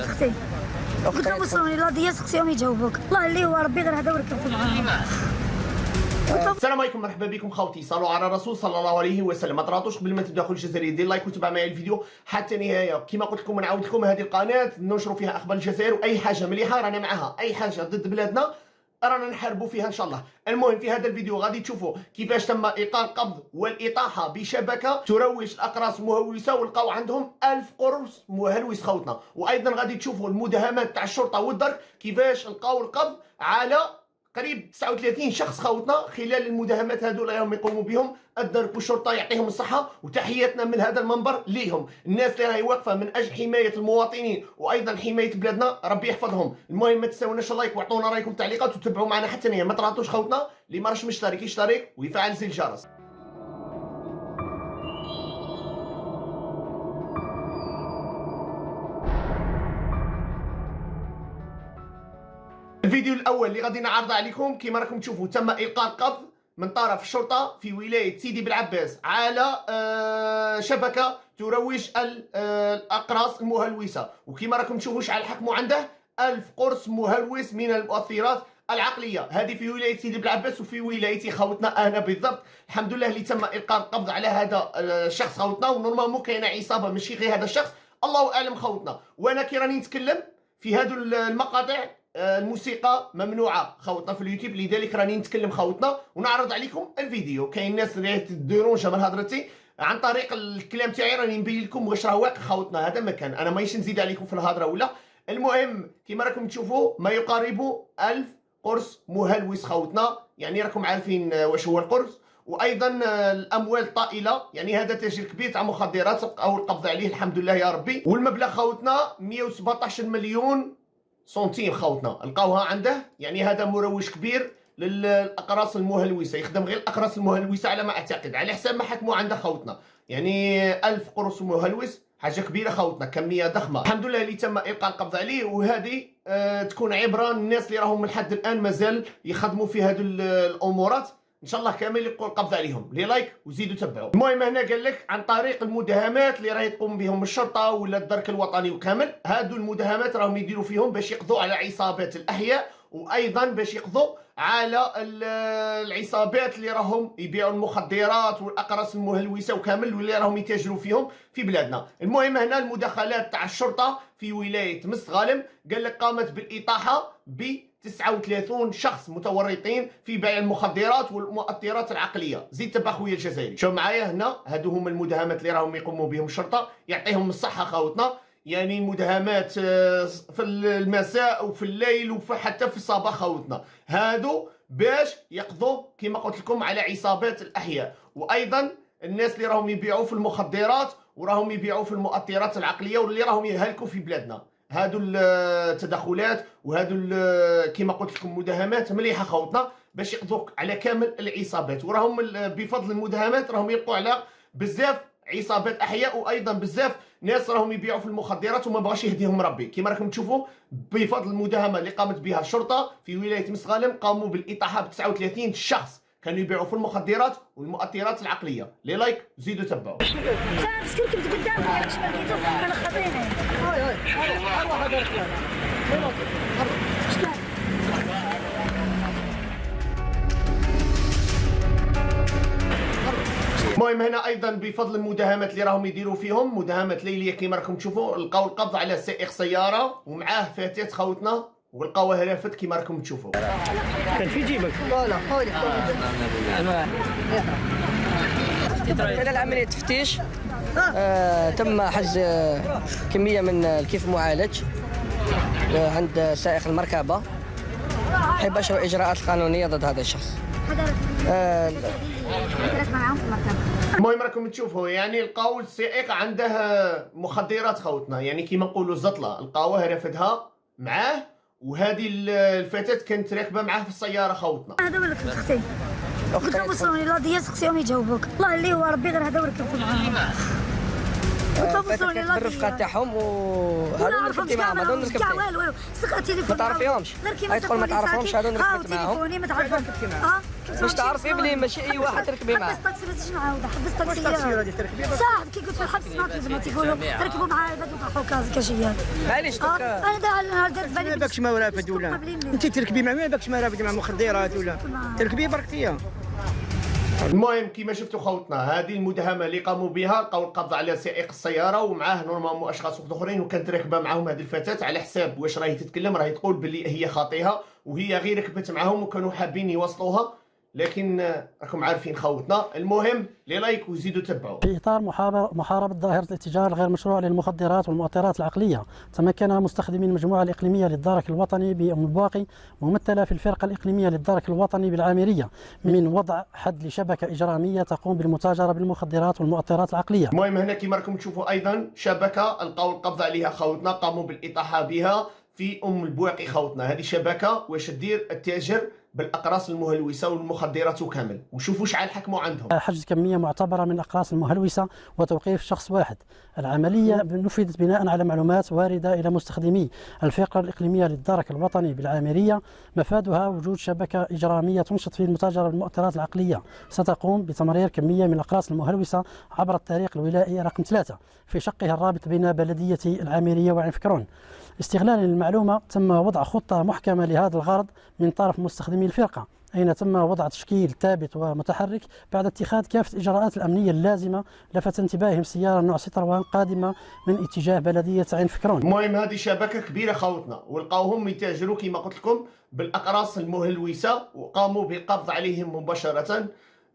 اختي قدام وصلوني لا دياس خصهم يجاوبوك الله اللي هو ربي غير هذا وركبت معاه. السلام عليكم، مرحبا بكم خوتي. صلوا على الرسول صلى الله عليه وسلم. ما تراطوش قبل ما تبداو الجزائري دير لايك وتابع معايا الفيديو حتى النهايه. كما قلت لكم ونعاود لكم، هذه القناه ننشروا فيها اخبار الجزائر واي حاجه مليحه رانا معاها، اي حاجه ضد بلادنا رانا نحاربوا فيها ان شاء الله. المهم في هذا الفيديو غادي تشوفوا كيفاش تم ايقاع القبض والاطاحه بشبكه تروج الاقراص المهلوسه، ولقاو عندهم 1000 قرص مهلوس خوتنا. وايضا غادي تشوفوا المداهمات تاع الشرطه والدرك كيفاش لقاو القبض على قريب 39 شخص خوتنا خلال المداهمات هذو اللي راهم يقوموا بهم الدرك والشرطه. يعطيهم الصحه وتحياتنا من هذا المنبر ليهم، الناس اللي راهي واقفه من اجل حمايه المواطنين وايضا حمايه بلادنا، ربي يحفظهم. المهم ما تنساوناش اللايك واعطونا رايكم تعليقات وتتبعوا معنا حتى النهايه. ما تراطوش خوتنا، اللي ما راهش مشترك يشترك ويفعل زر الجرس. الفيديو الاول اللي غادي نعرضه عليكم كما راكم تشوفوا تم القاء القبض من طرف الشرطه في ولايه سيدي بالعباس على شبكه تروج الاقراص المهلوسه، وكما راكم تشوفوا شحال حكموا عنده 1000 قرص مهلوس من المؤثرات العقليه. هذه في ولايه سيدي بالعباس وفي ولايتي خوتنا انا بالضبط. الحمد لله اللي تم القاء القبض على هذا الشخص خوتنا، ونورمالمون كاينه عصابه ماشي غير هذا الشخص، الله اعلم خوتنا. وانا كي راني نتكلم في هذو المقاطع الموسيقى ممنوعه خوتنا في اليوتيوب، لذلك راني نتكلم خوتنا ونعرض عليكم الفيديو. كاين ناس اللي تديرونجا من هضرتي عن طريق الكلام تاعي، راني نبين لكم واش راه واقع خوتنا. هذا ما كان، انا ماهيش نزيد عليكم في الهضره ولا. المهم كما راكم تشوفوا ما يقارب 1000 قرص مهلوس خوتنا، يعني راكم عارفين واش هو القرص. وايضا الاموال الطائله، يعني هذا تاجر كبير تاع مخدرات او القبض عليه الحمد لله يا ربي. والمبلغ خوتنا 117 مليون سنتيم خوتنا لقاوها عنده، يعني هذا مروج كبير للاقراص المهلوسه، يخدم غير الاقراص المهلوسه على ما اعتقد، على حساب ما حكموا عنده خوتنا. يعني 1000 قرص مهلوس حاجه كبيره خوتنا، كميه ضخمه. الحمد لله اللي تم القاء القبض عليه، وهذه تكون عبره للناس اللي راهم من حد الان مازال يخدموا في هذه الامورات. ان شاء الله كامل يلقوا القبض عليهم. لي لايك وزيدوا تبعوا. المهم هنا قال لك عن طريق المداهمات اللي راهي تقوم بهم الشرطه ولا الدرك الوطني وكامل، هادو المداهمات راهم يديروا فيهم باش يقضوا على عصابات الاحياء، وايضا باش يقضوا على العصابات اللي راهم يبيعوا المخدرات والاقراص المهلوسه وكامل، واللي راهم يتاجروا فيهم في بلادنا. المهم هنا المداخلات تاع الشرطه في ولايه مستغانم قال لك قامت بالاطاحه ب 39 شخص متورطين في بيع المخدرات والمؤثرات العقليه. زيد تبع خويا الجزائري. شوف معايا هنا، هادو هما المداهمات اللي راهم يقوموا بهم الشرطه، يعطيهم الصحه خوتنا. يعني مداهمات في المساء وفي الليل وحتى في الصباح خوتنا، هادو باش يقضوا كما قلت لكم على عصابات الاحياء، وايضا الناس اللي راهم يبيعوا في المخدرات وراهم يبيعوا في المؤثرات العقليه واللي راهم يهلكوا في بلادنا. هادو التدخلات وهادو كما قلت لكم مداهمات مليحه خوتنا باش يقضوا على كامل العصابات. وراهم بفضل المداهمات راهم يلقوا على بزاف عصابات احياء، وايضا بزاف ناس راهم يبيعوا في المخدرات وما بغاش يهديهم ربي. كما راكم تشوفوا بفضل المداهمه اللي قامت بها الشرطه في ولايه مستغانم، قاموا بالاطاحه ب 39 شخص كانوا يبيعوا في المخدرات والمؤثرات العقليه. لي لايك زيدوا تبعوا. مسكين كنت قدامك على شمال كيتو انا خطيني. المهم هنا ايضا بفضل المداهمات اللي راهم يديروا فيهم، مداهمات ليليه كما راكم تشوفوا، لقاو القبض على سائق سياره ومعاه فتاه خوتنا، ولقاوها لافت كما راكم تشوفوا. كان في جيبك؟ لا حولي كان العملية تفتيش. تم حجز كمية من الكيف المعالج عند سائق المركبة، حيث أشروا الإجراءات القانونية ضد هذا الشخص. المهم راكم تشوفوا يعني لقاو السائق عنده مخدرات خوتنا، يعني كيما نقولوا زطله، لقاوها رافدها معاه، وهذه الفتاه كانت راكبه معاه في السياره خوتنا. هذا ولك اختي قدام وصلوني لا دياس خصهم يجاوبوك الله اللي هو ربي غير هذا وركبت معاه. بالرفقه تاعهم وهذا ركبتي معاهم هذول ركبتي والو سرقة تليفون ما تعرفيهمش هاي تقول ما تعرفهمش هذول ركبت معاهم تليفوني ما تعرفهمش باش تعرفي بلي ماشي اي واحد تركبي معاه حبس طاكسي باش نعاود حبس طاكسي صح كي قلت في الحبس ما كيفما تيقولوا ركبوا معايا هذوك وطاحوا كازي كاشيات معليش انا درت بالي ما باكش ما رافد ولا انت تركبي مع ما باكش ما رافد مع مخدرات ولا تركبي بركتيه. المهم كما شفتوا خوتنا هذه المداهمه اللي قاموا بها لقاو القبض على سائق السياره ومعاه نورمالمون اشخاص اخرين وكانت راكبه معاهم هذه الفتاه على حساب واش راهي تتكلم راهي تقول باللي هي خاطئها وهي غير ركبت معاهم وكانوا حابين يوصلوها لكن راكم عارفين خوتنا. المهم لي لايك وزيدوا تبعوا. في إطار محاربة ظاهرة الاتجار الغير مشروع للمخدرات والمؤطرات العقلية، تمكن مستخدمي المجموعة الإقليمية للدرك الوطني بأم البواقي ممثلة في الفرقة الإقليمية للدرك الوطني بالعامرية من وضع حد لشبكة إجرامية تقوم بالمتاجرة بالمخدرات والمؤطرات العقلية. المهم هنا كما راكم تشوفوا أيضا شبكة القاو القبض عليها خوتنا، قاموا بالإطاحة بها في أم البواقي خوتنا. هذه شبكة واش دير التاجر بالاقراص المهلوسه والمخدرات وكامل، وشوفوا شحال حكموا عندهم. حجز كميه معتبره من الاقراص المهلوسه وتوقيف شخص واحد. العمليه نفذت بناء على معلومات وارده الى مستخدمي الفرقه الاقليميه للدرك الوطني بالعامريه، مفادها وجود شبكه اجراميه تنشط في المتاجره بالمؤطرات العقليه، ستقوم بتمرير كميه من الاقراص المهلوسه عبر الطريق الولائي رقم 3 في شقها الرابط بين بلديه العامريه وعين فكرون. استغلالا للمعلومه تم وضع خطه محكمه لهذا الغرض من طرف مستخدمي الفرقة، أين تم وضع تشكيل ثابت ومتحرك بعد اتخاذ كافة الإجراءات الأمنية اللازمة. لفت انتباههم سيارة نوع ستروان قادمة من اتجاه بلدية عين فكرون. المهم هذه شبكة كبيرة خوتنا ولقاوهم يتاجروا كما قلت لكم بالأقراص المهلوسة وقاموا بالقبض عليهم مباشرة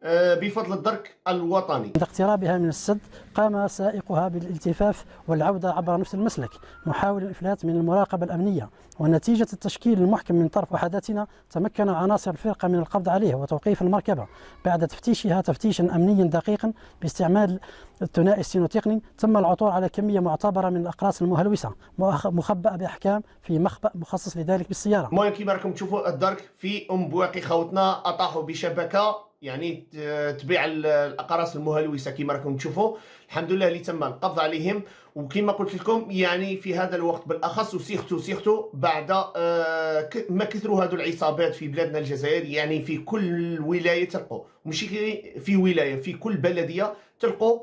بفضل الدرك الوطني. عند اقترابها من السد قام سائقها بالالتفاف والعودة عبر نفس المسلك محاولا الإفلات من المراقبة الأمنية، ونتيجة التشكيل المحكم من طرف وحداتنا تمكن عناصر الفرقة من القبض عليه وتوقيف المركبة بعد تفتيشها تفتيشا أمنيا دقيقا باستعمال الثنائي السينوتقني. تم العثور على كمية معتبرة من الأقراص المهلوسة مخبأة بأحكام في مخبأ مخصص لذلك بالسيارة. المهم كما راكم تشوفوا الدرك في أم بواقي خوتنا أطاحوا بشبكة يعني تبيع الاقراص المهلوسه كما راكم تشوفوا. الحمد لله اللي تم القبض عليهم، وكما قلت لكم يعني في هذا الوقت بالاخص وسيختو بعد ما كثروا هذو العصابات في بلادنا الجزائر، يعني في كل ولايه تلقوا، ماشي في ولايه في كل بلديه تلقوا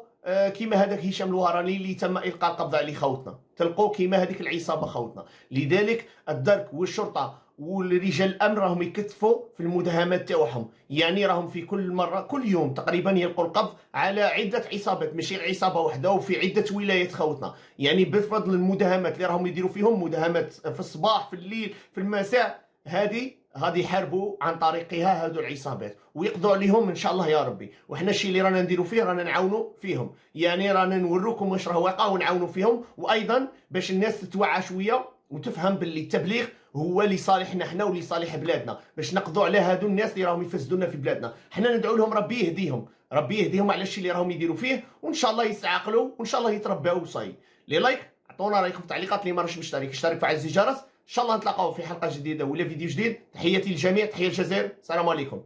كيما هذاك هشام الوهراني اللي تم القاء القبض عليه خوتنا، تلقوا كيما هذيك العصابه خوتنا. لذلك الدرك والشرطه ورجال الامن راهم يكثفوا في المداهمات تاعهم، يعني راهم في كل مره كل يوم تقريبا يلقوا القبض على عده عصابات، ماشي عصابه واحده وفي عده ولايات خوتنا. يعني بفضل المداهمات اللي راهم يديروا فيهم، مداهمات في الصباح في الليل في المساء، هذه يحاربوا عن طريقها هذو العصابات ويقضوا عليهم ان شاء الله يا ربي. وحنا الشيء اللي رانا نديروا فيه رانا نعاونوا فيهم، يعني رانا نوروكم واش راه واقع ونعاونوا فيهم، وايضا باش الناس تتوعى شويه وتفهم باللي التبليغ هو لصالحنا حنا ولصالح بلادنا، باش نقضوا على هادو الناس اللي راهم يفسدونا في بلادنا. حنا ندعو لهم ربي يهديهم، ربي يهديهم على الشيء اللي راهم يديروا فيه، وان شاء الله يستعقلوا وان شاء الله يترباو وصاي. لي لايك عطونا رايكم في التعليقات، اللي ما راهش مشترك اشترك فعل زر الجرس. ان شااء الله نتلاقاو في حلقه جديده ولا فيديو جديد. تحياتي للجميع، تحيه الجزائر، السلام عليكم.